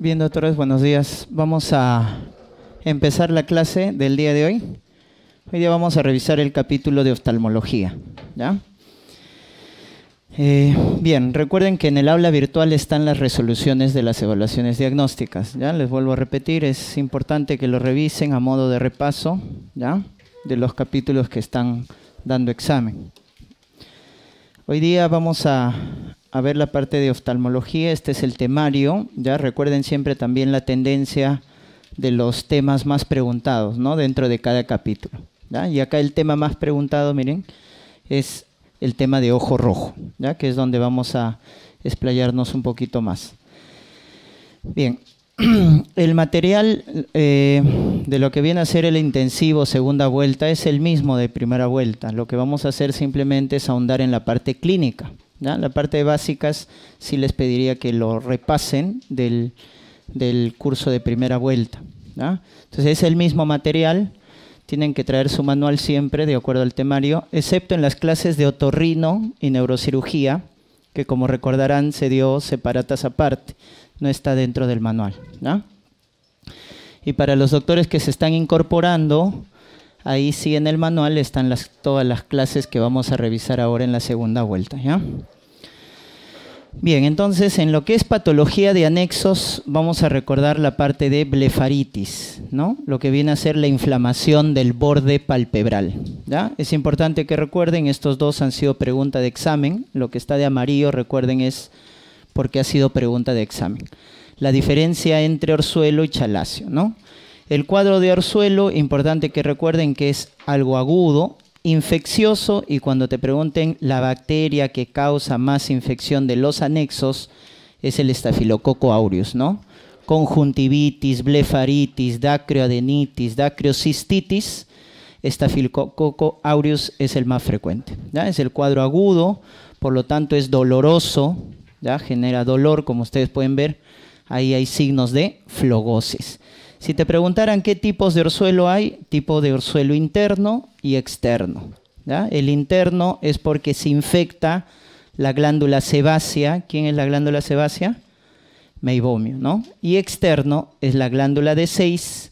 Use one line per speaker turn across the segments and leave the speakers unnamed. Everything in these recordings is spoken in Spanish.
Bien, doctores, buenos días. Vamos a empezar la clase del día de hoy. Hoy día vamos a revisar el capítulo de oftalmología, ¿ya? Bien, recuerden que en el aula virtual están las resoluciones de las evaluaciones diagnósticas, ¿ya? Les vuelvo a repetir, es importante que lo revisen a modo de repaso, ¿ya? De los capítulos que están dando examen. Hoy día vamos a ver la parte de oftalmología. Este es el temario, ¿ya? Recuerden siempre también la tendencia de los temas más preguntados, ¿no? Dentro de cada capítulo, ¿ya? Y acá el tema más preguntado, miren, es el tema de ojo rojo, ¿ya? Que es donde vamos a explayarnos un poquito más. Bien, el material de lo que viene a ser el intensivo segunda vuelta es el mismo de primera vuelta. Lo que vamos a hacer simplemente es ahondar en la parte clínica, ¿ya? La parte de básicas sí les pediría que lo repasen del curso de primera vuelta, ¿ya? Entonces es el mismo material, tienen que traer su manual siempre de acuerdo al temario, excepto en las clases de otorrino y neurocirugía, que como recordarán se dio separatas aparte, no está dentro del manual, ¿ya? Y para los doctores que se están incorporando, ahí sí en el manual están todas las clases que vamos a revisar ahora en la segunda vuelta, ¿ya? Bien, entonces en lo que es patología de anexos vamos a recordar la parte de blefaritis, ¿no? Lo que viene a ser la inflamación del borde palpebral, ¿ya? Es importante que recuerden, estos dos han sido pregunta de examen. Lo que está de amarillo, recuerden, es porque ha sido pregunta de examen. La diferencia entre orzuelo y chalacio, ¿no? El cuadro de orzuelo, importante que recuerden que es algo agudo, infeccioso, y cuando te pregunten la bacteria que causa más infección de los anexos es el Staphylococcus aureus, ¿no? Conjuntivitis, blefaritis, dacrioadenitis, dacriocistitis, Staphylococcus aureus es el más frecuente, ¿ya? Es el cuadro agudo, por lo tanto es doloroso, ¿ya? Genera dolor, como ustedes pueden ver, ahí hay signos de flogosis. Si te preguntaran qué tipos de orzuelo hay, tipo de orzuelo interno y externo, ¿ya? El interno es porque se infecta la glándula sebácea. ¿Quién es la glándula sebácea? Meibomio, ¿no? Y externo es la glándula de Seyss,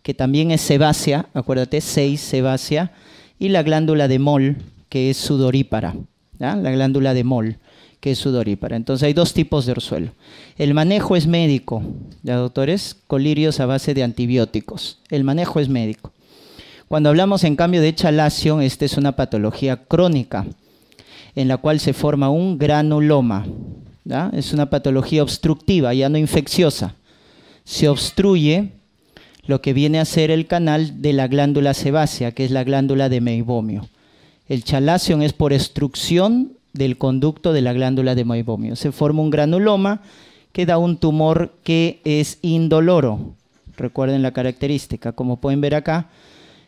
que también es sebácea, acuérdate, Seyss, sebácea, y la glándula de Moll, que es sudorípara, ¿ya? La glándula de Moll, que es sudorípara. Entonces hay dos tipos de orzuelo. El manejo es médico, ¿ya, doctores? Colirios a base de antibióticos. El manejo es médico. Cuando hablamos en cambio de chalacio, esta es una patología crónica en la cual se forma un granuloma, ¿ya? Es una patología obstructiva, ya no infecciosa. Se obstruye lo que viene a ser el canal de la glándula sebácea, que es la glándula de Meibomio. El chalacio es por obstrucción del conducto de la glándula de Meibomio. Se forma un granuloma que da un tumor que es indoloro. Recuerden la característica, como pueden ver acá,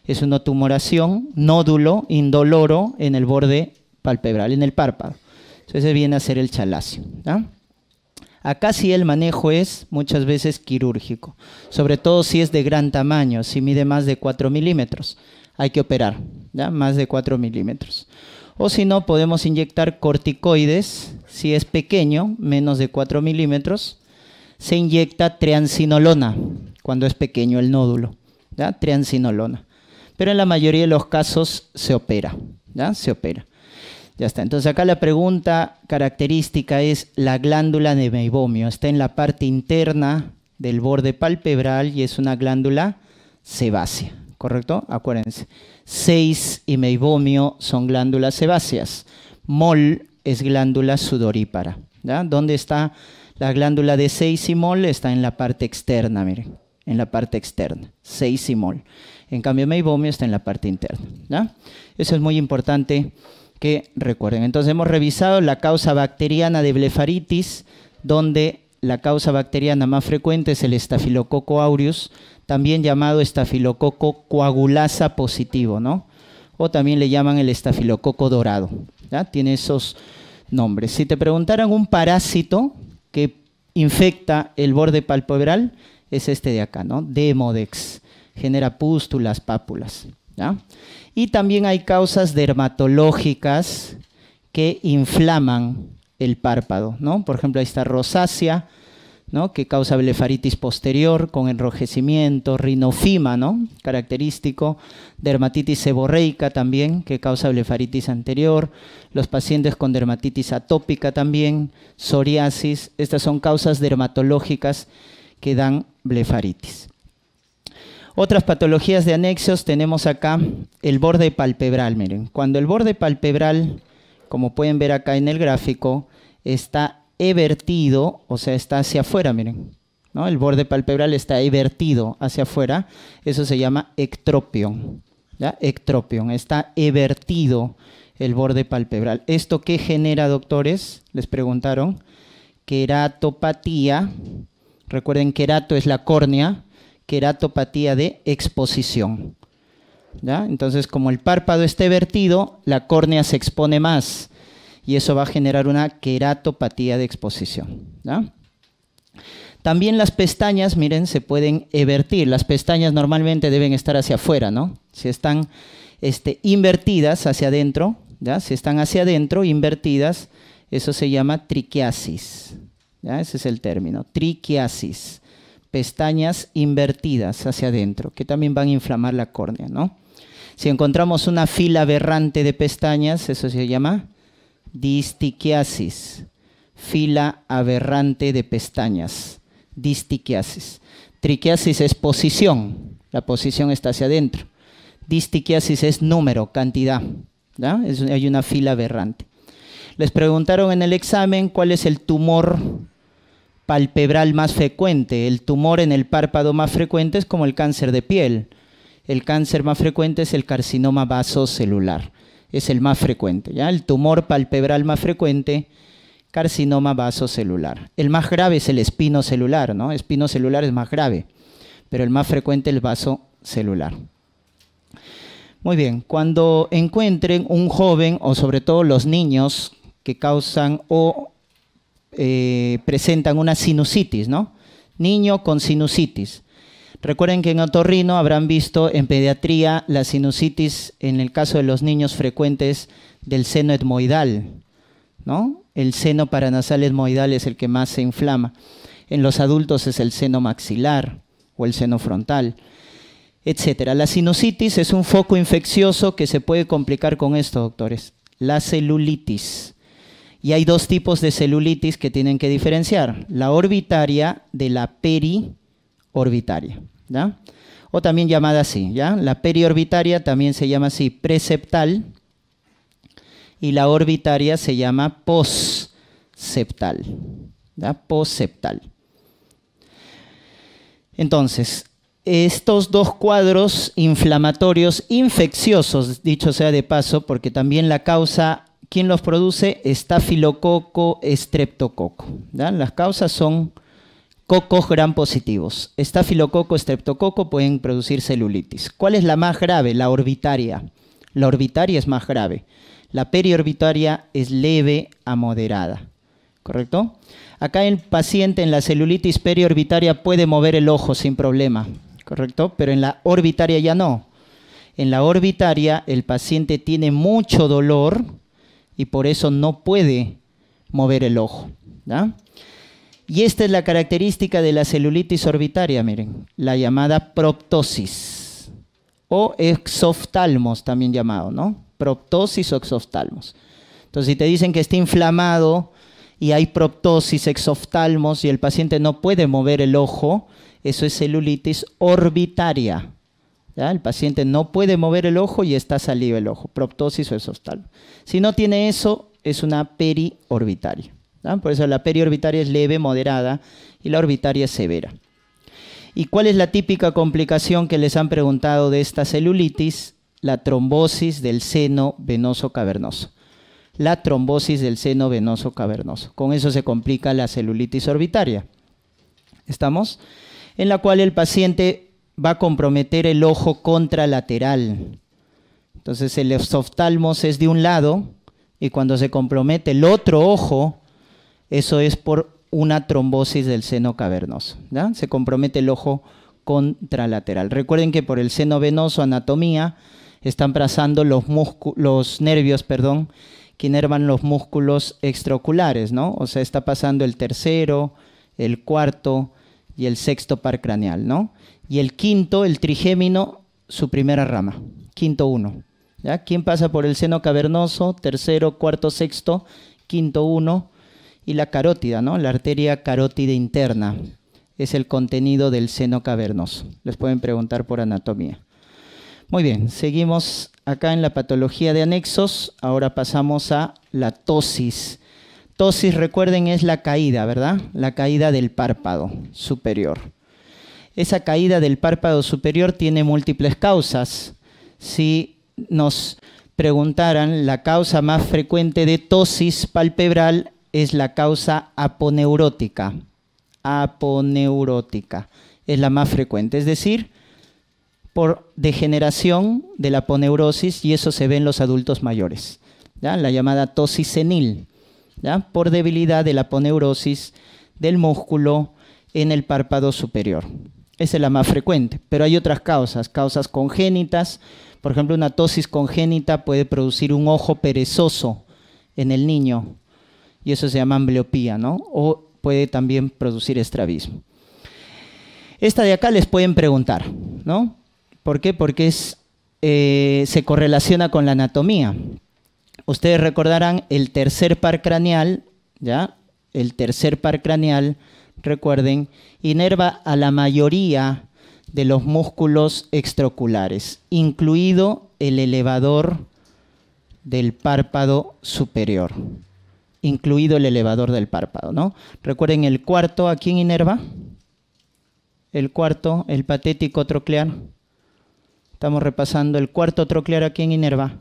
es una tumoración, nódulo, indoloro en el borde palpebral, en el párpado. Entonces viene a ser el chalacio, ¿ya? Acá sí el manejo es muchas veces quirúrgico, sobre todo si es de gran tamaño, si mide más de 4 milímetros, hay que operar, ¿ya? Más de 4 milímetros. O si no, podemos inyectar corticoides, si es pequeño, menos de 4 milímetros, se inyecta triamcinolona, cuando es pequeño el nódulo, ¿ya? Triamcinolona. Pero en la mayoría de los casos se opera, ¿ya? Se opera. Ya está. Entonces acá la pregunta característica es la glándula de Meibomio. Está en la parte interna del borde palpebral y es una glándula sebácea, ¿correcto? Acuérdense. Seyss y Meibomio son glándulas sebáceas. Moll es glándula sudorípara, ¿ya? ¿Dónde está la glándula de Seyss y Moll? Está en la parte externa, miren, en la parte externa, Seyss y Moll. En cambio, Meibomio está en la parte interna, ¿ya? Eso es muy importante que recuerden. Entonces hemos revisado la causa bacteriana de blefaritis, donde la causa bacteriana más frecuente es el Staphylococcus aureus, también llamado estafilococo coagulasa positivo, ¿no? O también le llaman el estafilococo dorado, ¿ya? Tiene esos nombres. Si te preguntaran un parásito que infecta el borde palpebral, es este de acá, ¿no? Demodex, genera pústulas, pápulas, ¿ya? Y también hay causas dermatológicas que inflaman el párpado, ¿no? Por ejemplo, ahí está rosácea, ¿no? Que causa blefaritis posterior con enrojecimiento, rinofima, ¿no? Característico, dermatitis seborreica también, que causa blefaritis anterior, los pacientes con dermatitis atópica también, psoriasis, estas son causas dermatológicas que dan blefaritis. Otras patologías de anexos tenemos acá el borde palpebral, miren, cuando el borde palpebral, como pueden ver acá en el gráfico, está evertido, o sea, está hacia afuera, miren, ¿no? El borde palpebral está evertido hacia afuera, eso se llama ectropion, ¿ya? Ectropion, está evertido el borde palpebral. ¿Esto qué genera, doctores? Les preguntaron. Queratopatía, recuerden, querato es la córnea, queratopatía de exposición, ¿ya? Entonces, como el párpado está evertido, la córnea se expone más, y eso va a generar una queratopatía de exposición, ¿ya? También las pestañas, miren, se pueden evertir. Las pestañas normalmente deben estar hacia afuera, ¿no? Si están invertidas hacia adentro, ¿ya? Si están hacia adentro, invertidas, eso se llama triquiasis, ¿ya? Ese es el término, triquiasis. Pestañas invertidas hacia adentro, que también van a inflamar la córnea, ¿no? Si encontramos una fila aberrante de pestañas, eso se llama distiquiasis, fila aberrante de pestañas, distiquiasis. Triquiasis es posición, la posición está hacia adentro. Distiquiasis es número, cantidad, ¿ya? Hay una fila aberrante. Les preguntaron en el examen cuál es el tumor palpebral más frecuente. El tumor en el párpado más frecuente es como el cáncer de piel. El cáncer más frecuente es el carcinoma vasocelular. Es el más frecuente, ¿ya? El tumor palpebral más frecuente, carcinoma vasocelular. El más grave es el espinocelular, ¿no? Espinocelular es más grave, pero el más frecuente es el vasocelular. Muy bien, cuando encuentren un joven, o sobre todo los niños que causan o presentan una sinusitis, ¿no? Niño con sinusitis. Recuerden que en otorrino habrán visto en pediatría la sinusitis, en el caso de los niños frecuentes, del seno etmoidal, ¿no? El seno paranasal etmoidal es el que más se inflama. En los adultos es el seno maxilar o el seno frontal, etc. La sinusitis es un foco infeccioso que se puede complicar con esto, doctores. La celulitis. Y hay dos tipos de celulitis que tienen que diferenciar, la orbitaria de la periorbitaria, ¿ya? O también llamada así, ¿ya? La periorbitaria también se llama así, preseptal, y la orbitaria se llama posseptal, ¿ya? Posseptal. Entonces, estos dos cuadros inflamatorios infecciosos, dicho sea de paso, porque también la causa, ¿quién los produce? Estafilococo, estreptococo, ¿ya? Las causas son cocos gram positivos. Estafilococo, estreptococo pueden producir celulitis. ¿Cuál es la más grave? La orbitaria. La orbitaria es más grave. La periorbitaria es leve a moderada, ¿correcto? Acá el paciente en la celulitis periorbitaria puede mover el ojo sin problema, ¿correcto? Pero en la orbitaria ya no. En la orbitaria el paciente tiene mucho dolor y por eso no puede mover el ojo, ¿ya? Y esta es la característica de la celulitis orbitaria, miren, la llamada proptosis o exoftalmos también llamado, ¿no? Proptosis o exoftalmos. Entonces, si te dicen que está inflamado y hay proptosis, exoftalmos y el paciente no puede mover el ojo, eso es celulitis orbitaria, ¿ya? El paciente no puede mover el ojo y está salido el ojo, proptosis o exoftalmos. Si no tiene eso, es una periorbitaria, ¿ya? Por eso la periorbitaria es leve, moderada y la orbitaria es severa. ¿Y cuál es la típica complicación que les han preguntado de esta celulitis? La trombosis del seno venoso cavernoso. La trombosis del seno venoso cavernoso. Con eso se complica la celulitis orbitaria. ¿Estamos? En la cual el paciente va a comprometer el ojo contralateral. Entonces el exoftalmos es de un lado y cuando se compromete el otro ojo, eso es por una trombosis del seno cavernoso, ¿ya? Se compromete el ojo contralateral. Recuerden que por el seno venoso, anatomía, están pasando los nervios, que inervan los músculos extraoculares, ¿no? O sea, está pasando el tercero, el cuarto y el sexto par craneal, ¿no? Y el quinto, el trigémino, su primera rama, quinto 1. ¿Ya? ¿Quién pasa por el seno cavernoso? Tercero, cuarto, sexto, quinto 1. Y la carótida, ¿no? La arteria carótida interna es el contenido del seno cavernoso. Les pueden preguntar por anatomía. Muy bien, seguimos acá en la patología de anexos. Ahora pasamos a la tosis. Tosis, recuerden, es la caída, ¿verdad? La caída del párpado superior. Esa caída del párpado superior tiene múltiples causas. Si nos preguntaran, la causa más frecuente de tosis palpebral es la causa aponeurótica. Aponeurótica es la más frecuente, es decir, por degeneración de la aponeurosis, y eso se ve en los adultos mayores, ¿ya? La llamada tosis senil, ¿ya? Por debilidad de la aponeurosis del músculo en el párpado superior. Esa es la más frecuente, pero hay otras causas, causas congénitas. Por ejemplo, una tosis congénita puede producir un ojo perezoso en el niño, y eso se llama ambleopía, ¿no? O puede también producir estrabismo. Esta de acá les pueden preguntar, ¿no? ¿Por qué? Porque se correlaciona con la anatomía. Ustedes recordarán el tercer par craneal, ¿ya? El tercer par craneal, recuerden, inerva a la mayoría de los músculos extraoculares, incluido el elevador del párpado superior. Incluido el elevador del párpado, ¿no? Recuerden el cuarto, ¿a quién inerva? El cuarto, el patético troclear. Estamos repasando el cuarto troclear, ¿a quién inerva?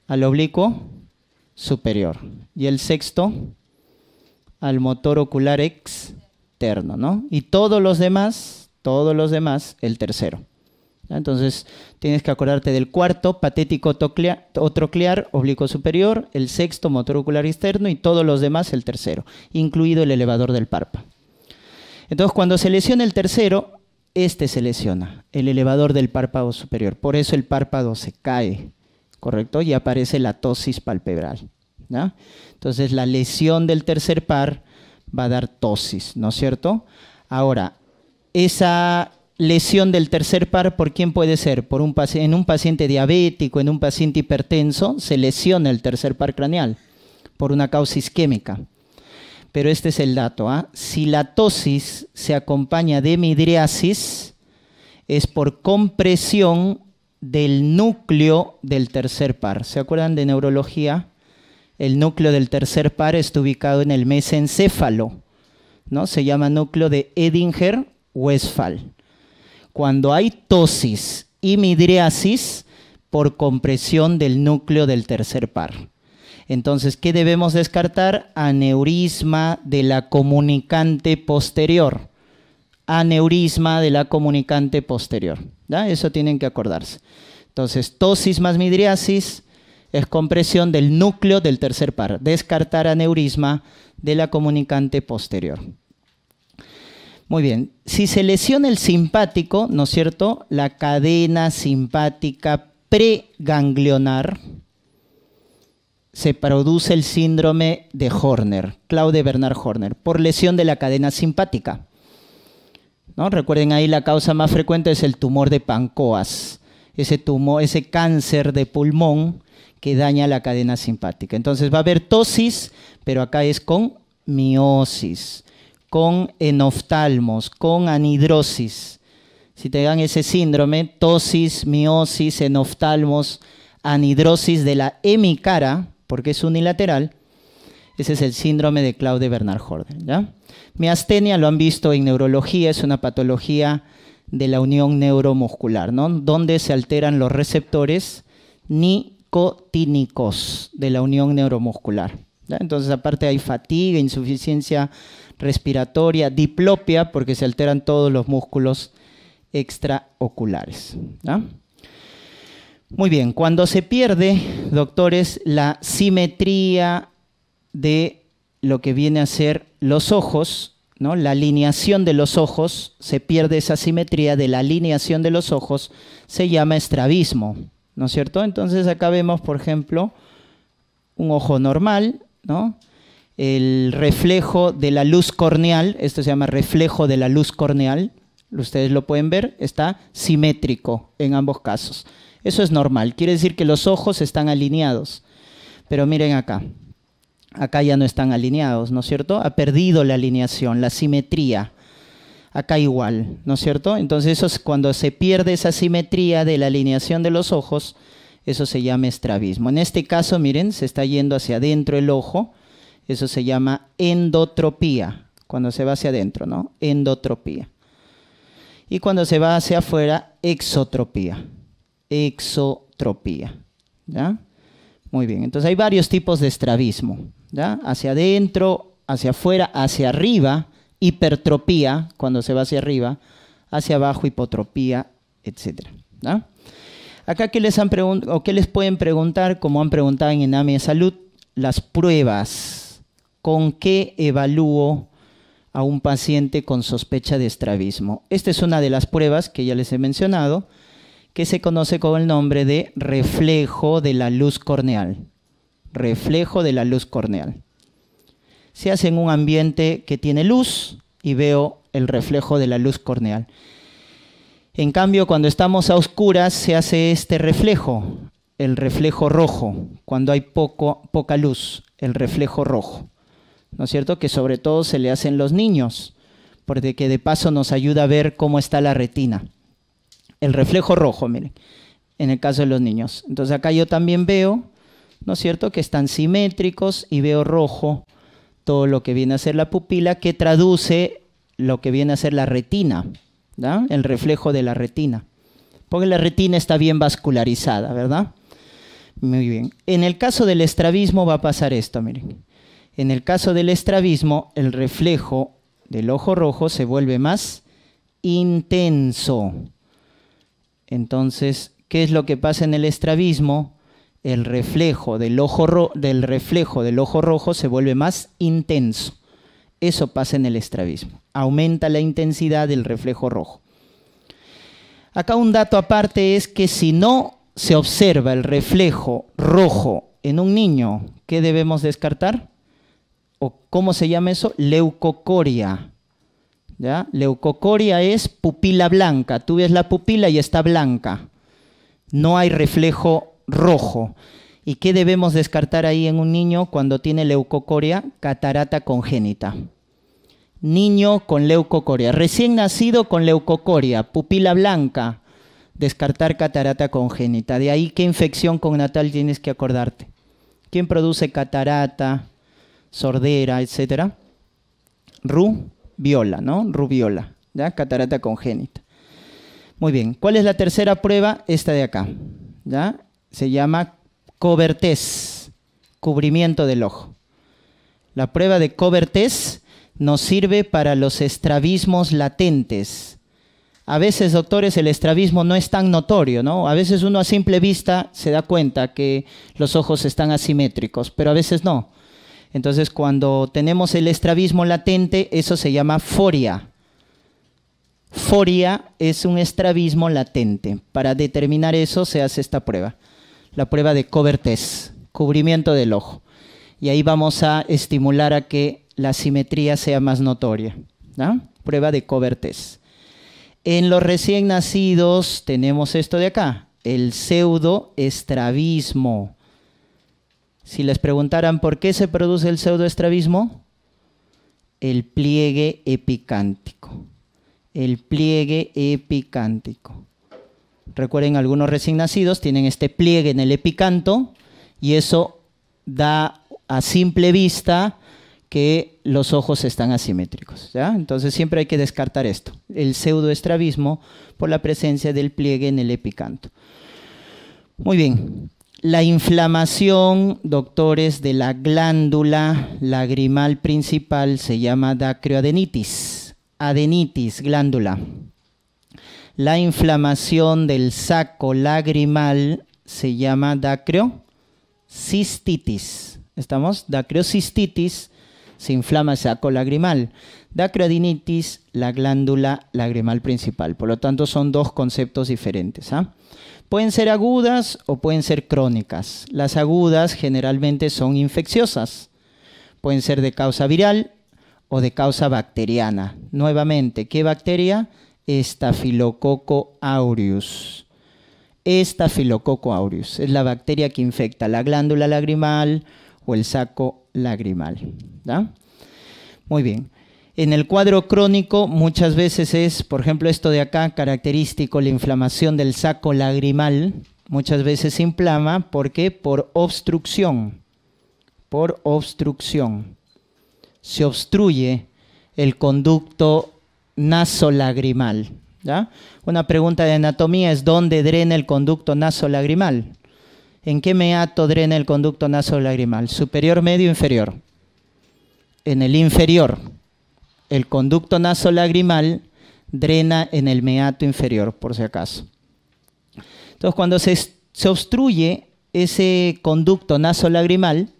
Al oblicuo superior. Y el sexto, al motor ocular externo, ¿no? Y todos los demás, el tercero. Entonces, tienes que acordarte del cuarto, patético o troclear, oblicuo superior, el sexto, motor ocular externo, y todos los demás, el tercero, incluido el elevador del párpado. Entonces, cuando se lesiona el tercero, se lesiona, el elevador del párpado superior. Por eso el párpado se cae, ¿correcto? Y aparece la tosis palpebral, ¿ya? Entonces, la lesión del tercer par va a dar tosis, ¿no es cierto? Ahora, esa lesión del tercer par, ¿por quién puede ser? En un paciente diabético, en un paciente hipertenso, se lesiona el tercer par craneal por una causa isquémica. Pero este es el dato, ¿ah? Si la tosis se acompaña de midriasis, es por compresión del núcleo del tercer par. ¿Se acuerdan de neurología? El núcleo del tercer par está ubicado en el mesencéfalo, ¿no? Se llama núcleo de Edinger-Westphal. Cuando hay tosis y midriasis, por compresión del núcleo del tercer par. Entonces, ¿qué debemos descartar? Aneurisma de la comunicante posterior. Aneurisma de la comunicante posterior, ¿ya? Eso tienen que acordarse. Entonces, tosis más midriasis es compresión del núcleo del tercer par. Descartar aneurisma de la comunicante posterior. Muy bien, si se lesiona el simpático, ¿no es cierto? La cadena simpática preganglionar, se produce el síndrome de Horner, Claude Bernard Horner, por lesión de la cadena simpática, ¿no? Recuerden ahí la causa más frecuente es el tumor de Pancoas, ese cáncer de pulmón que daña la cadena simpática. Entonces va a haber tosis, pero acá es con miosis, con enoftalmos, con anhidrosis. Si te dan ese síndrome, tosis, miosis, enoftalmos, anhidrosis de la hemicara, porque es unilateral, ese es el síndrome de Claude Bernard Horner, ¿ya? Miastenia lo han visto en neurología, es una patología de la unión neuromuscular, ¿no? Donde se alteran los receptores nicotínicos de la unión neuromuscular, ¿ya? Entonces, aparte hay fatiga, insuficiencia respiratoria, diplopia, porque se alteran todos los músculos extraoculares, ¿ya? Muy bien, cuando se pierde, doctores, la simetría de lo que viene a ser los ojos, ¿no? La alineación de los ojos, se pierde esa simetría de la alineación de los ojos, se llama estrabismo, ¿no es cierto? Entonces acá vemos, por ejemplo, un ojo normal, ¿no? el reflejo de la luz corneal, esto se llama reflejo de la luz corneal, ustedes lo pueden ver, está simétrico en ambos casos. Eso es normal, quiere decir que los ojos están alineados. Pero miren acá, acá ya no están alineados, ¿no es cierto? Ha perdido la alineación, la simetría. Acá igual, ¿no es cierto? Entonces eso es cuando se pierde esa simetría de la alineación de los ojos, eso se llama estrabismo. En este caso, miren, se está yendo hacia adentro el ojo, eso se llama endotropía, cuando se va hacia adentro, ¿no? Endotropía. Y cuando se va hacia afuera, exotropía. Exotropía, ¿ya? Muy bien, entonces hay varios tipos de estrabismo, ¿ya? Hacia adentro, hacia afuera, hacia arriba, hipertropía, cuando se va hacia arriba, hacia abajo, hipotropía, etc. ¿Ya? Acá, ¿qué les pueden preguntar, como han preguntado en ENAMI de Salud? Las pruebas. ¿Con qué evalúo a un paciente con sospecha de estrabismo? Esta es una de las pruebas que ya les he mencionado, que se conoce con el nombre de reflejo de la luz corneal. Reflejo de la luz corneal. Se hace en un ambiente que tiene luz y veo el reflejo de la luz corneal. En cambio, cuando estamos a oscuras se hace este reflejo, el reflejo rojo, cuando hay poca luz, el reflejo rojo, ¿no es cierto? Que sobre todo se le hacen los niños, porque de paso nos ayuda a ver cómo está la retina. El reflejo rojo, miren, en el caso de los niños. Entonces acá yo también veo, ¿no es cierto?, que están simétricos y veo rojo todo lo que viene a ser la pupila, que traduce lo que viene a ser la retina, ¿ya? El reflejo de la retina. Porque la retina está bien vascularizada, ¿verdad? Muy bien. En el caso del estrabismo va a pasar esto, miren. En el caso del estrabismo, el reflejo del ojo rojo se vuelve más intenso. Entonces, ¿qué es lo que pasa en el estrabismo? El reflejo del ojo rojo se vuelve más intenso. Eso pasa en el estrabismo. Aumenta la intensidad del reflejo rojo. Acá un dato aparte es que si no se observa el reflejo rojo en un niño, ¿qué debemos descartar? ¿O cómo se llama eso? Leucocoria. ¿Ya? Leucocoria es pupila blanca. Tú ves la pupila y está blanca. No hay reflejo rojo. ¿Y qué debemos descartar ahí en un niño cuando tiene leucocoria? Catarata congénita. Niño con leucocoria. Recién nacido con leucocoria, pupila blanca. Descartar catarata congénita. De ahí, ¿qué infección congnatal tienes que acordarte? ¿Quién produce catarata, sordera, etcétera? Rubiola, ¿no? Rubiola, ¿ya? Catarata congénita. Muy bien. ¿Cuál es la tercera prueba? Esta de acá, ¿ya? Se llama Covert-Test, cubrimiento del ojo. La prueba de Covert-Test nos sirve para los estrabismos latentes. A veces, doctores, el estrabismo no es tan notorio, ¿no? A veces uno a simple vista se da cuenta que los ojos están asimétricos, pero a veces no. Entonces, cuando tenemos el estrabismo latente, eso se llama foria. Foria es un estrabismo latente. Para determinar eso se hace esta prueba. La prueba de Covert-Test, cubrimiento del ojo. Y ahí vamos a estimular a que la simetría sea más notoria, ¿no? Prueba de Covert-Test. En los recién nacidos tenemos esto de acá, el pseudoestrabismo. Si les preguntaran por qué se produce el pseudoestrabismo, el pliegue epicántico. El pliegue epicántico. Recuerden, algunos recién nacidos tienen este pliegue en el epicanto y eso da a simple vista que los ojos están asimétricos, ¿ya? Entonces siempre hay que descartar esto, el pseudoestrabismo, por la presencia del pliegue en el epicanto. Muy bien. La inflamación, doctores, de la glándula lagrimal principal se llama dacrioadenitis. Adenitis, glándula. La inflamación del saco lagrimal se llama dacriocistitis. ¿Estamos? Dacriocistitis, se inflama el saco lagrimal. Dacrioadenitis, la glándula lagrimal principal. Por lo tanto, son dos conceptos diferentes, ¿ah? Pueden ser agudas o pueden ser crónicas. Las agudas generalmente son infecciosas. Pueden ser de causa viral o de causa bacteriana. Nuevamente, ¿qué bacteria? Staphylococcus aureus. Staphylococcus aureus es la bacteria que infecta la glándula lagrimal o el saco lagrimal. ¿Ya? Muy bien. En el cuadro crónico muchas veces es, por ejemplo, esto de acá, característico, la inflamación del saco lagrimal. Muchas veces se inflama, ¿por qué? Por obstrucción. Por obstrucción. Se obstruye el conducto nasolagrimal. ¿Ya? Una pregunta de anatomía es ¿dónde drena el conducto nasolagrimal? ¿En qué meato drena el conducto nasolagrimal? ¿Superior, medio, inferior? En el inferior. El conducto nasolagrimal drena en el meato inferior, por si acaso. Entonces, cuando se obstruye ese conducto nasolagrimal,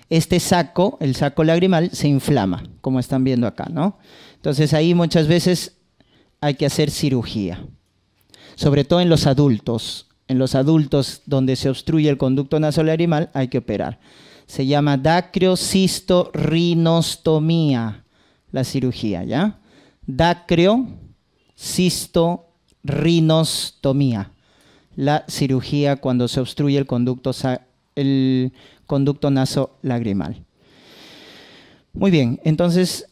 este saco, el saco lagrimal, se inflama, como están viendo acá, ¿no? Entonces, ahí muchas veces hay que hacer cirugía, sobre todo en los adultos. En los adultos donde se obstruye el conducto nasolagrimal hay que operar. Se llama dacriocistorrinostomía, la cirugía, ¿ya? Dacriocistorrinostomía, la cirugía cuando se obstruye el conducto nasolagrimal. Muy bien, entonces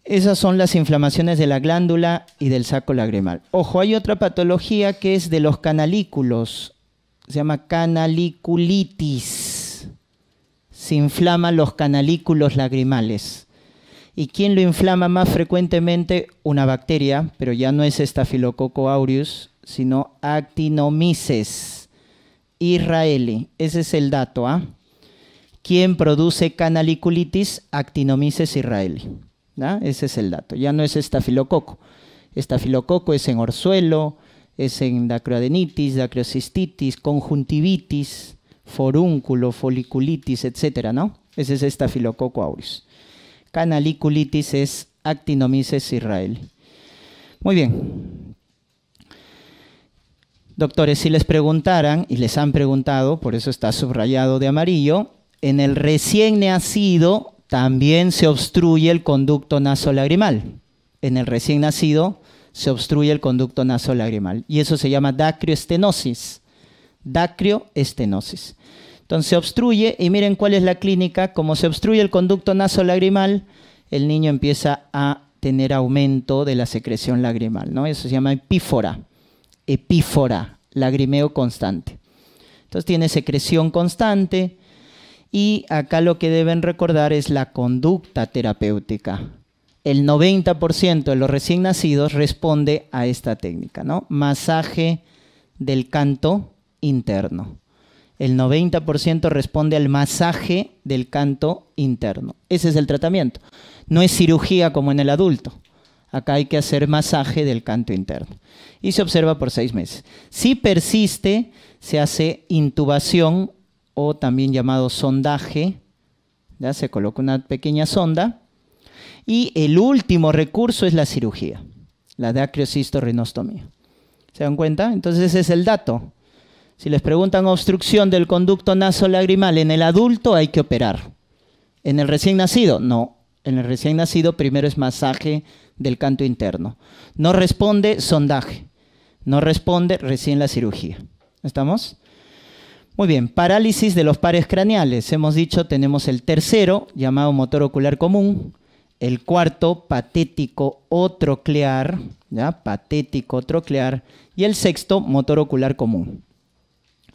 esas son las inflamaciones de la glándula y del saco lagrimal. Ojo, hay otra patología que es de los canalículos, se llama canaliculitis. Se inflaman los canalículos lagrimales. ¿Y quién lo inflama más frecuentemente? Una bacteria, pero ya no es Staphylococcus aureus, sino Actinomyces israeli. Ese es el dato, ¿ah? ¿Quién produce canaliculitis? Actinomyces israeli. ¿Ah? Ese es el dato. Ya no es estafilococo. Estafilococo es en orzuelo, es en dacroadenitis, dacrocistitis, conjuntivitis, forúnculo, foliculitis, etcétera, ¿no? Ese es Staphylococcus aureus. Canaliculitis es Actinomyces israeli. Muy bien. Doctores, si les preguntaran, y les han preguntado, por eso está subrayado de amarillo, en el recién nacido también se obstruye el conducto nasolagrimal. En el recién nacido se obstruye el conducto nasolagrimal. Y eso se llama dacrioestenosis. Dacrioestenosis. Entonces se obstruye, y miren cuál es la clínica. Como se obstruye el conducto nasolagrimal, el niño empieza a tener aumento de la secreción lagrimal, ¿no? Eso se llama epífora. Epífora, lagrimeo constante. Entonces tiene secreción constante. Y acá lo que deben recordar es la conducta terapéutica. El 90% de los recién nacidos responde a esta técnica, ¿no? Masaje del canto interno. El 90% responde al masaje del canto interno. Ese es el tratamiento. No es cirugía como en el adulto. Acá hay que hacer masaje del canto interno. Y se observa por 6 meses. Si persiste, se hace intubación o también llamado sondaje. Ya se coloca una pequeña sonda. Y el último recurso es la cirugía, la dacriocistorrinostomía. ¿Se dan cuenta? Entonces ese es el dato. Si les preguntan obstrucción del conducto nasolagrimal en el adulto, hay que operar. ¿En el recién nacido? No. En el recién nacido primero es masaje del canto interno. No responde, sondaje. No responde, recién la cirugía. ¿Estamos? Muy bien, parálisis de los pares craneales. Hemos dicho, tenemos el tercero, llamado motor ocular común. El cuarto, patético o troclear, ¿ya? Patético o troclear. Y el sexto, motor ocular común.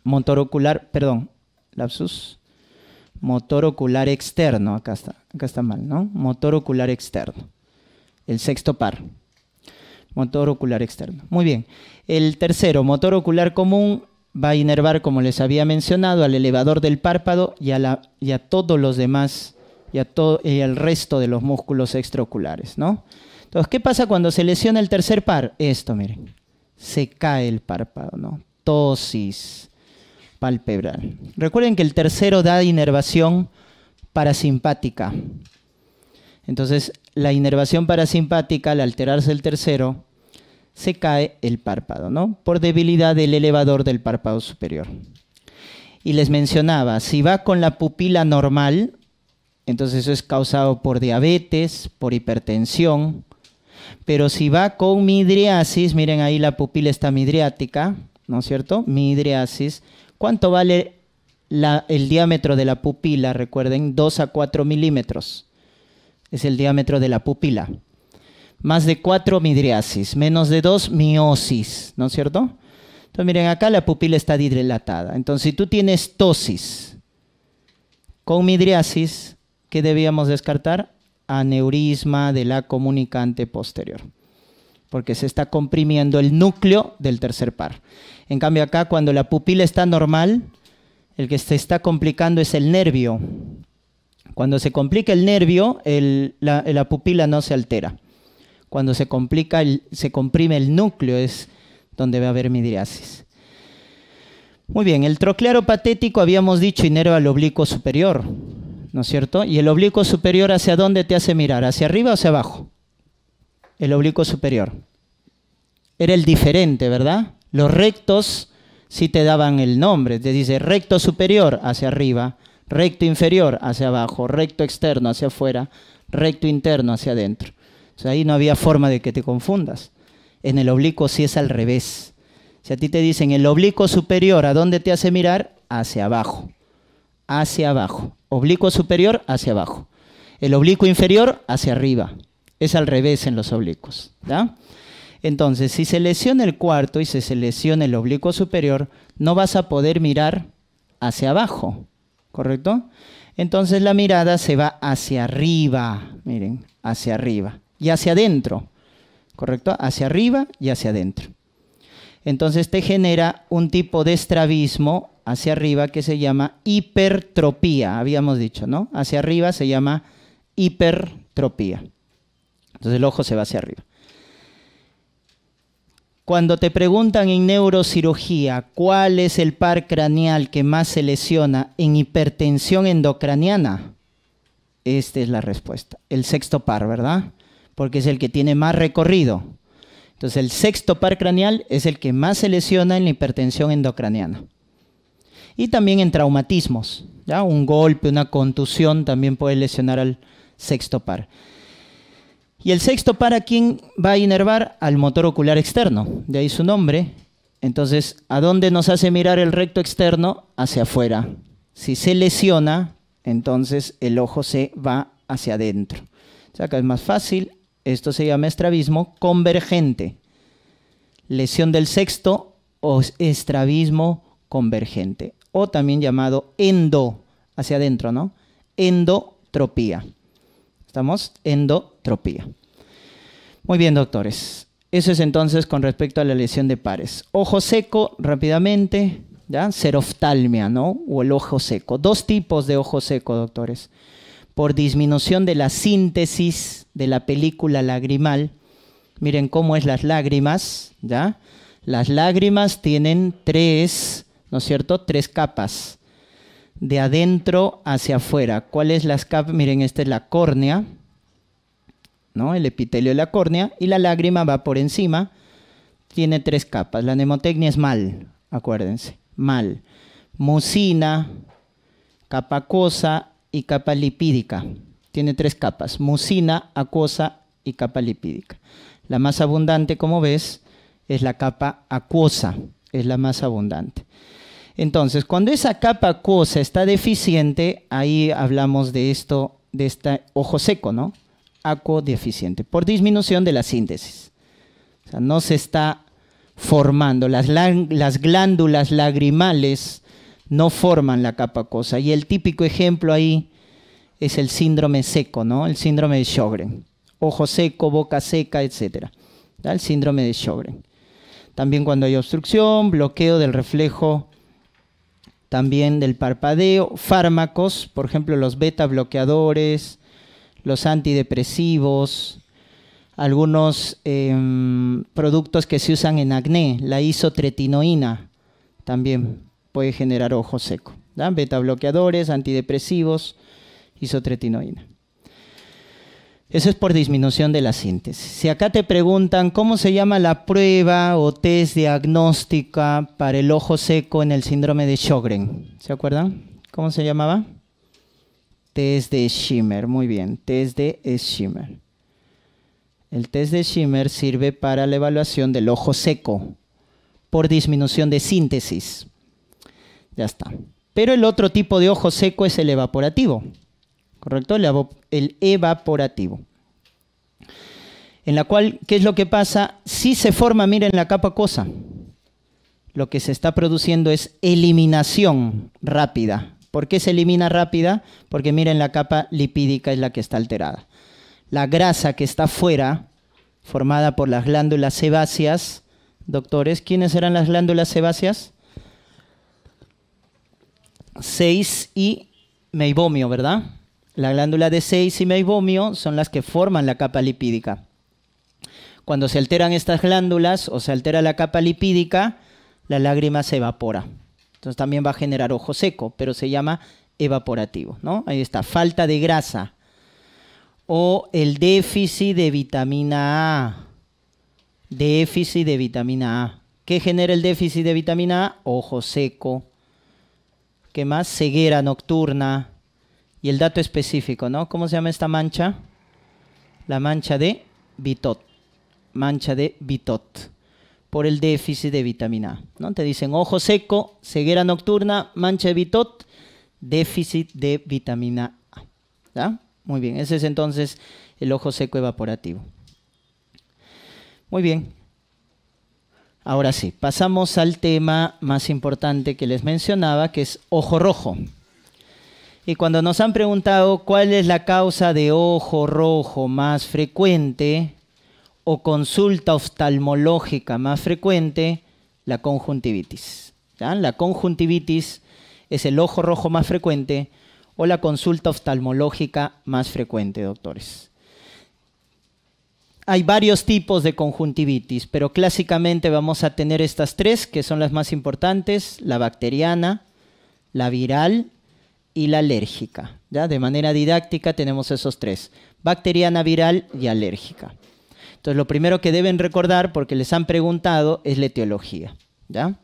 Motor ocular, perdón, lapsus. Motor ocular externo, acá está mal, ¿no? Motor ocular externo. El sexto par. Motor ocular externo. Muy bien. El tercero, motor ocular común, va a inervar, como les había mencionado, al elevador del párpado y a todos los demás, y al resto de los músculos extraoculares, ¿no? Entonces, ¿qué pasa cuando se lesiona el tercer par? Esto, miren, se cae el párpado, ¿no? Ptosis palpebral. Recuerden que el tercero da inervación parasimpática. Entonces, la inervación parasimpática, al alterarse el tercero, se cae el párpado, ¿no? Por debilidad del elevador del párpado superior. Y les mencionaba, si va con la pupila normal, entonces eso es causado por diabetes, por hipertensión. Pero si va con midriasis, miren ahí la pupila está midriática, ¿no es cierto? Midriasis. ¿Cuánto vale el diámetro de la pupila? Recuerden, 2 a 4 milímetros. Es el diámetro de la pupila. Más de 4, midriasis. Menos de 2, miosis, ¿no es cierto? Entonces miren, acá la pupila está dilatada. Entonces si tú tienes ptosis con midriasis, ¿qué debíamos descartar? Aneurisma de la comunicante posterior, porque se está comprimiendo el núcleo del tercer par. En cambio acá, cuando la pupila está normal, el que se está complicando es el nervio. Cuando se complica el nervio, la pupila no se altera. Cuando se comprime el núcleo es donde va a haber midriasis. Muy bien, el troclearo patético habíamos dicho inerva al oblicuo superior, ¿no es cierto? Y el oblicuo superior, ¿hacia dónde te hace mirar? ¿Hacia arriba o hacia abajo? El oblicuo superior. Era el diferente, ¿verdad? Los rectos sí te daban el nombre. Te dice recto superior hacia arriba, recto inferior hacia abajo, recto externo hacia afuera, recto interno hacia adentro. O sea, ahí no había forma de que te confundas. En el oblicuo sí es al revés. Si a ti te dicen el oblicuo superior, ¿a dónde te hace mirar? Hacia abajo. Hacia abajo. Oblicuo superior hacia abajo. El oblicuo inferior hacia arriba. Es al revés en los oblicuos, ¿ya? Entonces, si se lesiona el cuarto y se lesiona el oblicuo superior, no vas a poder mirar hacia abajo, ¿correcto? Entonces la mirada se va hacia arriba, miren, hacia arriba. Y hacia adentro, ¿correcto? Hacia arriba y hacia adentro. Entonces te genera un tipo de estrabismo hacia arriba que se llama hipertropía, habíamos dicho, ¿no? Hacia arriba se llama hipertropía. Entonces el ojo se va hacia arriba. Cuando te preguntan en neurocirugía cuál es el par craneal que más se lesiona en hipertensión endocraniana, esta es la respuesta. El sexto par, ¿verdad? Porque es el que tiene más recorrido. Entonces el sexto par craneal es el que más se lesiona en la hipertensión endocraniana. Y también en traumatismos, ¿ya? Un golpe, una contusión también puede lesionar al sexto par. Y el sexto par, ¿a quién va a inervar? Al motor ocular externo, de ahí su nombre. Entonces, ¿a dónde nos hace mirar el recto externo? Hacia afuera. Si se lesiona, entonces el ojo se va hacia adentro. O sea, acá es más fácil. Esto se llama estrabismo convergente. Lesión del sexto o estrabismo convergente. O también llamado hacia adentro, ¿no? Endotropía. ¿Estamos? Endotropía. Muy bien, doctores. Eso es entonces con respecto a la lesión de pares. Ojo seco, rápidamente, ¿ya? Seroftalmia, ¿no? O el ojo seco. Dos tipos de ojo seco, doctores. Por disminución de la síntesis de la película lagrimal. Miren cómo es las lágrimas, ¿ya? Las lágrimas tienen tres, ¿no es cierto? Tres capas. De adentro hacia afuera. ¿Cuáles las capas? Miren, esta es la córnea, ¿no? El epitelio de la córnea. Y la lágrima va por encima. Tiene tres capas. La mnemotecnia es mal, acuérdense. Mal. Mucina, capa acuosa y capa lipídica. Tiene tres capas. Mucina, acuosa y capa lipídica. La más abundante, como ves, es la capa acuosa. Es la más abundante. Entonces, cuando esa capa acuosa está deficiente, ahí hablamos de esto, de este ojo seco, ¿no? Acuodeficiente, por disminución de la síntesis. O sea, no se está formando, las glándulas lagrimales no forman la capa acuosa. Y el típico ejemplo ahí es el síndrome seco, ¿no? El síndrome de Sjögren. Ojo seco, boca seca, etc. ¿Ya? El síndrome de Sjögren. También cuando hay obstrucción, bloqueo del reflejo, también del parpadeo, fármacos, por ejemplo los beta bloqueadores, los antidepresivos, algunos productos que se usan en acné, la isotretinoína también puede generar ojo seco, ¿ya? Beta bloqueadores, antidepresivos, isotretinoína. Eso es por disminución de la síntesis. Si acá te preguntan cómo se llama la prueba o test diagnóstica para el ojo seco en el síndrome de Sjögren, ¿se acuerdan? ¿Cómo se llamaba? Test de Schimmer, muy bien, test de Schimmer. El test de Schimmer sirve para la evaluación del ojo seco por disminución de síntesis. Ya está. Pero el otro tipo de ojo seco es el evaporativo, ¿correcto? El evaporativo. En la cual, ¿qué es lo que pasa? Si se forma, miren, la capa acuosa. Lo que se está produciendo es eliminación rápida. ¿Por qué se elimina rápida? Porque miren, la capa lipídica es la que está alterada. La grasa que está fuera, formada por las glándulas sebáceas, doctores, ¿quiénes eran las glándulas sebáceas? 6 y meibomio, ¿verdad? La glándula de 6 y meibomio son las que forman la capa lipídica. Cuando se alteran estas glándulas o se altera la capa lipídica, la lágrima se evapora. Entonces también va a generar ojo seco, pero se llama evaporativo, ¿no? Ahí está, falta de grasa o el déficit de vitamina A. Déficit de vitamina A. ¿Qué genera el déficit de vitamina A? Ojo seco. ¿Qué más? Ceguera nocturna. Y el dato específico, ¿no? ¿Cómo se llama esta mancha? La mancha de Bitot. Mancha de Bitot. Por el déficit de vitamina A, ¿no? Te dicen ojo seco, ceguera nocturna, mancha de Bitot, déficit de vitamina A. ¿Ya? Muy bien, ese es entonces el ojo seco evaporativo. Muy bien. Ahora sí, pasamos al tema más importante que les mencionaba, que es ojo rojo. Y cuando nos han preguntado cuál es la causa de ojo rojo más frecuente, o consulta oftalmológica más frecuente, la conjuntivitis. ¿Ya? La conjuntivitis es el ojo rojo más frecuente o la consulta oftalmológica más frecuente, doctores. Hay varios tipos de conjuntivitis, pero clásicamente vamos a tener estas tres, que son las más importantes: la bacteriana, la viral y la alérgica. ¿Ya? De manera didáctica tenemos esos tres: bacteriana, viral y alérgica. Entonces, lo primero que deben recordar, porque les han preguntado, es la etiología. ¿Ya?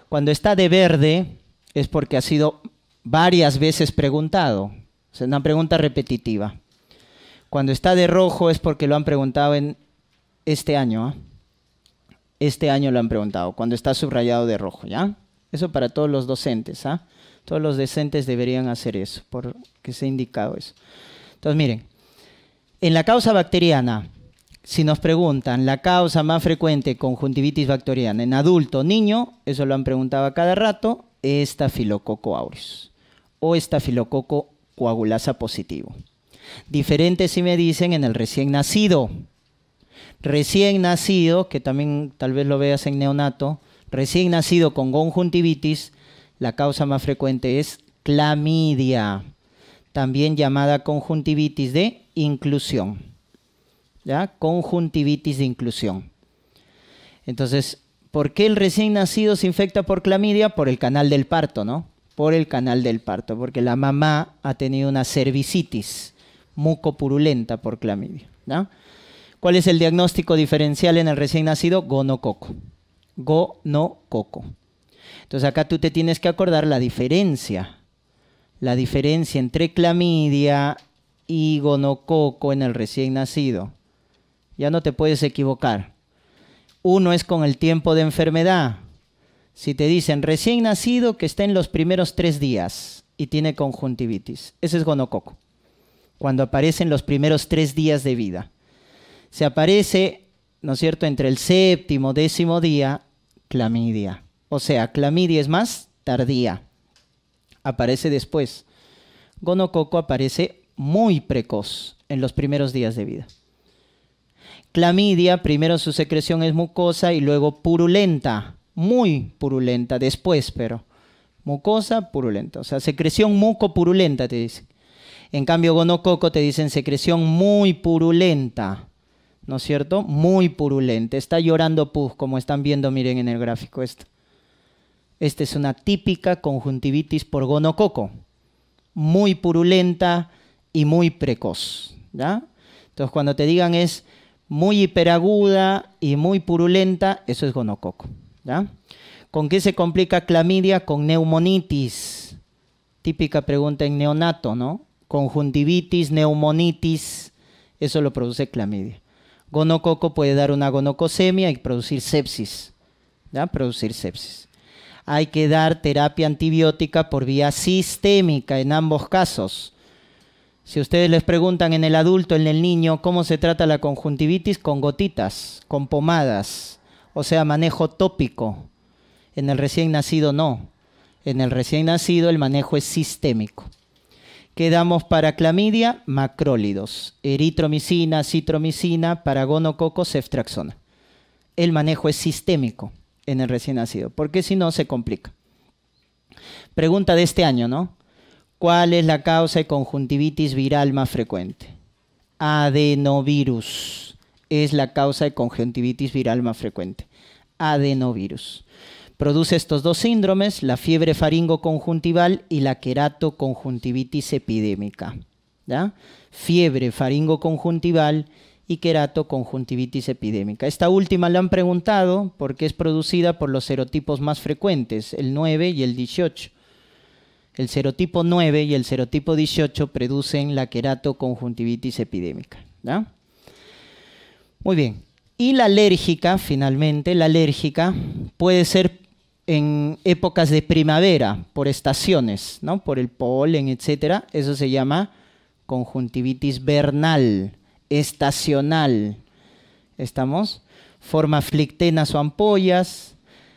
Cuando está de verde es porque ha sido varias veces preguntado. O sea, una pregunta repetitiva. Cuando está de rojo es porque lo han preguntado en este año. ¿Eh? Este año lo han preguntado, cuando está subrayado de rojo. ¿Ya? Eso para todos los docentes. ¿Ah? Todos los docentes deberían hacer eso, porque se ha indicado eso. Entonces, miren, en la causa bacteriana, si nos preguntan la causa más frecuente de conjuntivitis bacteriana en adulto o niño, eso lo han preguntado a cada rato, Staphylococcus aureus o Staphylococcus coagulasa positivo. Diferente si me dicen en el recién nacido. Recién nacido, que también tal vez lo veas en neonato, recién nacido con conjuntivitis, la causa más frecuente es clamidia, también llamada conjuntivitis de inclusión. ¿Ya? Conjuntivitis de inclusión. Entonces, ¿por qué el recién nacido se infecta por clamidia? Por el canal del parto, ¿no? Por el canal del parto, porque la mamá ha tenido una cervicitis mucopurulenta por clamidia. ¿Ya? ¿Cuál es el diagnóstico diferencial en el recién nacido? Gonococo. Gonococo. Entonces, acá tú te tienes que acordar la diferencia entre clamidia y gonococo en el recién nacido. Ya no te puedes equivocar. Uno es con el tiempo de enfermedad. Si te dicen recién nacido que está en los primeros 3 días y tiene conjuntivitis, ese es gonococo. Cuando aparecen los primeros 3 días de vida. Se aparece, ¿no es cierto?, entre el 7º, 10º día, clamidia. O sea, clamidia es más tardía. Aparece después. Gonococo aparece muy precoz en los primeros días de vida. Clamidia, primero su secreción es mucosa y luego purulenta, muy purulenta después, pero mucosa, purulenta. O sea, secreción mucopurulenta te dicen. En cambio, gonococo te dicen secreción muy purulenta, ¿no es cierto? Muy purulenta. Está llorando pus, como están viendo, miren en el gráfico esto. Esta es una típica conjuntivitis por gonococo, muy purulenta y muy precoz. ¿Ya? Entonces, cuando te digan es muy hiperaguda y muy purulenta, eso es gonococo. ¿Ya? ¿Con qué se complica clamidia? Con neumonitis. Típica pregunta en neonato, ¿no? conjuntivitis, neumonitis, eso lo produce clamidia. Gonococo puede dar una gonocosemia y producir sepsis, ¿ya? Producir sepsis. Hay que dar terapia antibiótica por vía sistémica en ambos casos. Si ustedes les preguntan en el adulto, en el niño, ¿cómo se trata la conjuntivitis? Con gotitas, con pomadas, o sea, manejo tópico. En el recién nacido no. En el recién nacido el manejo es sistémico. ¿Qué damos para clamidia? Macrólidos, eritromicina, citromicina, para gonococo, ceftriaxona. El manejo es sistémico en el recién nacido, porque si no se complica. Pregunta de este año, ¿no? ¿Cuál es la causa de conjuntivitis viral más frecuente? Adenovirus es la causa de conjuntivitis viral más frecuente. Adenovirus. Produce estos dos síndromes, la fiebre faringoconjuntival y la queratoconjuntivitis epidémica, ¿ya? Fiebre faringoconjuntival y queratoconjuntivitis epidémica. Esta última la han preguntado porque es producida por los serotipos más frecuentes, el 9 y el 18. El serotipo 9 y el serotipo 18 producen la queratoconjuntivitis epidémica, ¿ya? Muy bien. Y la alérgica, finalmente, la alérgica puede ser en épocas de primavera, por estaciones, ¿no? Por el polen, etcétera. Eso se llama conjuntivitis vernal, estacional. ¿Estamos? Forma flictenas o ampollas,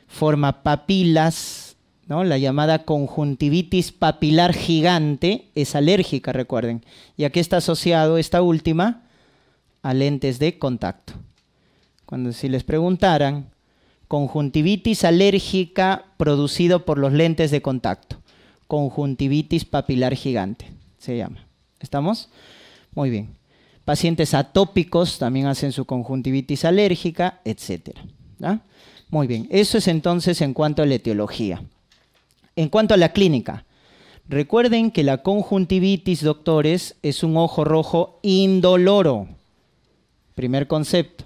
forma papilas, ¿no? La llamada conjuntivitis papilar gigante es alérgica, recuerden. ¿Y a qué está asociado esta última? A lentes de contacto. Cuando si les preguntaran, conjuntivitis alérgica producido por los lentes de contacto. Conjuntivitis papilar gigante se llama. ¿Estamos? Muy bien. Pacientes atópicos también hacen su conjuntivitis alérgica, etc. ¿Ya? Muy bien. Eso es entonces en cuanto a la etiología. En cuanto a la clínica, recuerden que la conjuntivitis, doctores, es un ojo rojo indoloro. Primer concepto.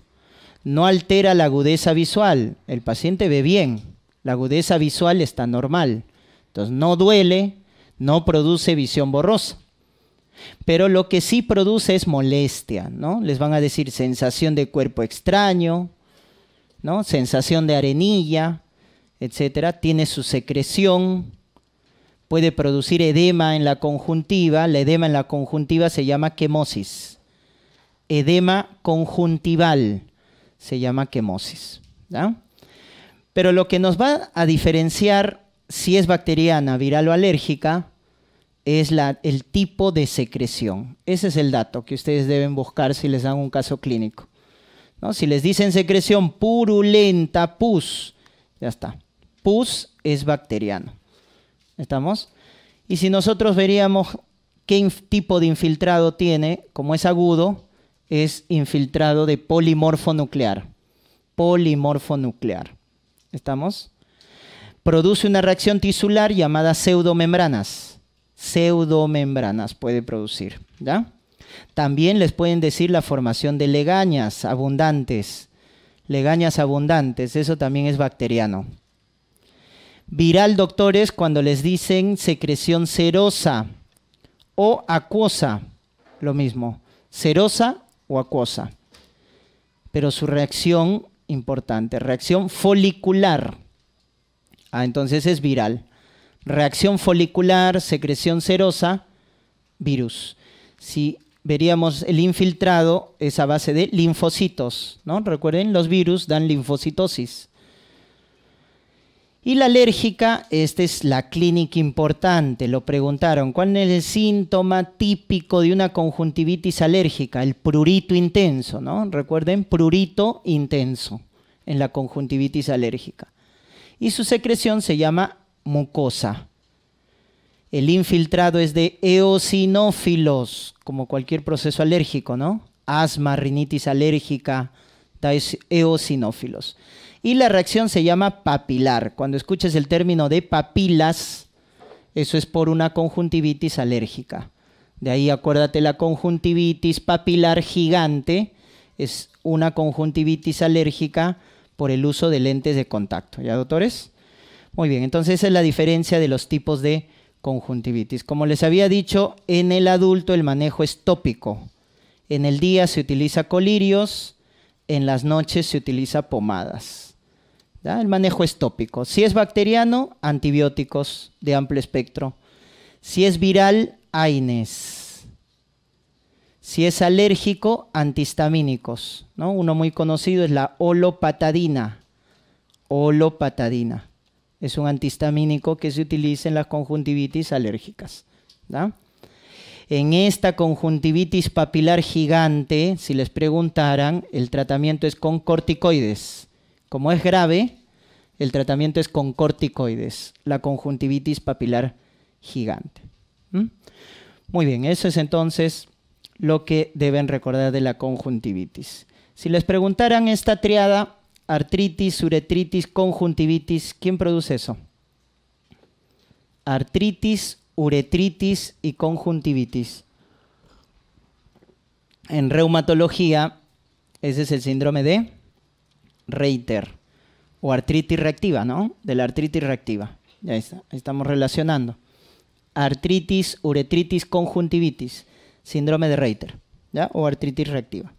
No altera la agudeza visual. El paciente ve bien. La agudeza visual está normal. Entonces no duele, no produce visión borrosa. Pero lo que sí produce es molestia, ¿no? Les van a decir sensación de cuerpo extraño, ¿no? Sensación de arenilla, etcétera. Tiene su secreción. Puede producir edema en la conjuntiva. La edema en la conjuntiva se llama quemosis. Edema conjuntival se llama quemosis, ¿ya? Pero lo que nos va a diferenciar si es bacteriana, viral o alérgica es el tipo de secreción. Ese es el dato que ustedes deben buscar si les dan un caso clínico, ¿no? Si les dicen secreción purulenta, pus, ya está. Pus es bacteriano. ¿Estamos? Y si nosotros veríamos qué tipo de infiltrado tiene, como es agudo, es infiltrado de polimorfo nuclear. Polimorfo nuclear. ¿Estamos? Produce una reacción tisular llamada pseudomembranas. Pseudomembranas puede producir, ¿ya? También les pueden decir la formación de legañas abundantes. Legañas abundantes, eso también es bacteriano. Viral, doctores, cuando les dicen secreción serosa o acuosa, lo mismo. Serosa o acuosa. Pero su reacción, importante, reacción folicular. Entonces es viral. Reacción folicular, secreción serosa, virus. Si veríamos el infiltrado, es a base de linfocitos, ¿no? Recuerden, los virus dan linfocitosis. Y la alérgica, esta es la clínica importante, lo preguntaron. ¿Cuál es el síntoma típico de una conjuntivitis alérgica? El prurito intenso, ¿no? Recuerden, prurito intenso en la conjuntivitis alérgica. Y su secreción se llama mucosa. El infiltrado es de eosinófilos, como cualquier proceso alérgico, ¿no? Asma, rinitis alérgica, da eosinófilos. Y la reacción se llama papilar. Cuando escuches el término de papilas, eso es por una conjuntivitis alérgica. De ahí acuérdate, la conjuntivitis papilar gigante es una conjuntivitis alérgica por el uso de lentes de contacto. ¿Ya, doctores? Muy bien, entonces esa es la diferencia de los tipos de conjuntivitis. Como les había dicho, en el adulto el manejo es tópico. En el día se utiliza colirios, en las noches se utiliza pomadas. ¿Ya? El manejo es tópico. Si es bacteriano, antibióticos de amplio espectro. Si es viral, AINES. Si es alérgico, antihistamínicos, ¿no? Uno muy conocido es la olopatadina. Olopatadina. Es un antihistamínico que se utiliza en las conjuntivitis alérgicas. ¿Ya? En esta conjuntivitis papilar gigante, si les preguntaran, el tratamiento es con corticoides. Como es grave, el tratamiento es con corticoides, la conjuntivitis papilar gigante. Muy bien, eso es entonces lo que deben recordar de la conjuntivitis. Si les preguntaran esta triada, artritis, uretritis, conjuntivitis, ¿quién produce eso? Artritis, uretritis y conjuntivitis. En reumatología, ese es el síndrome de Reiter o artritis reactiva, ¿no? De la artritis reactiva. Ya está, estamos relacionando. Artritis, uretritis, conjuntivitis, síndrome de Reiter, ¿ya? O artritis reactiva.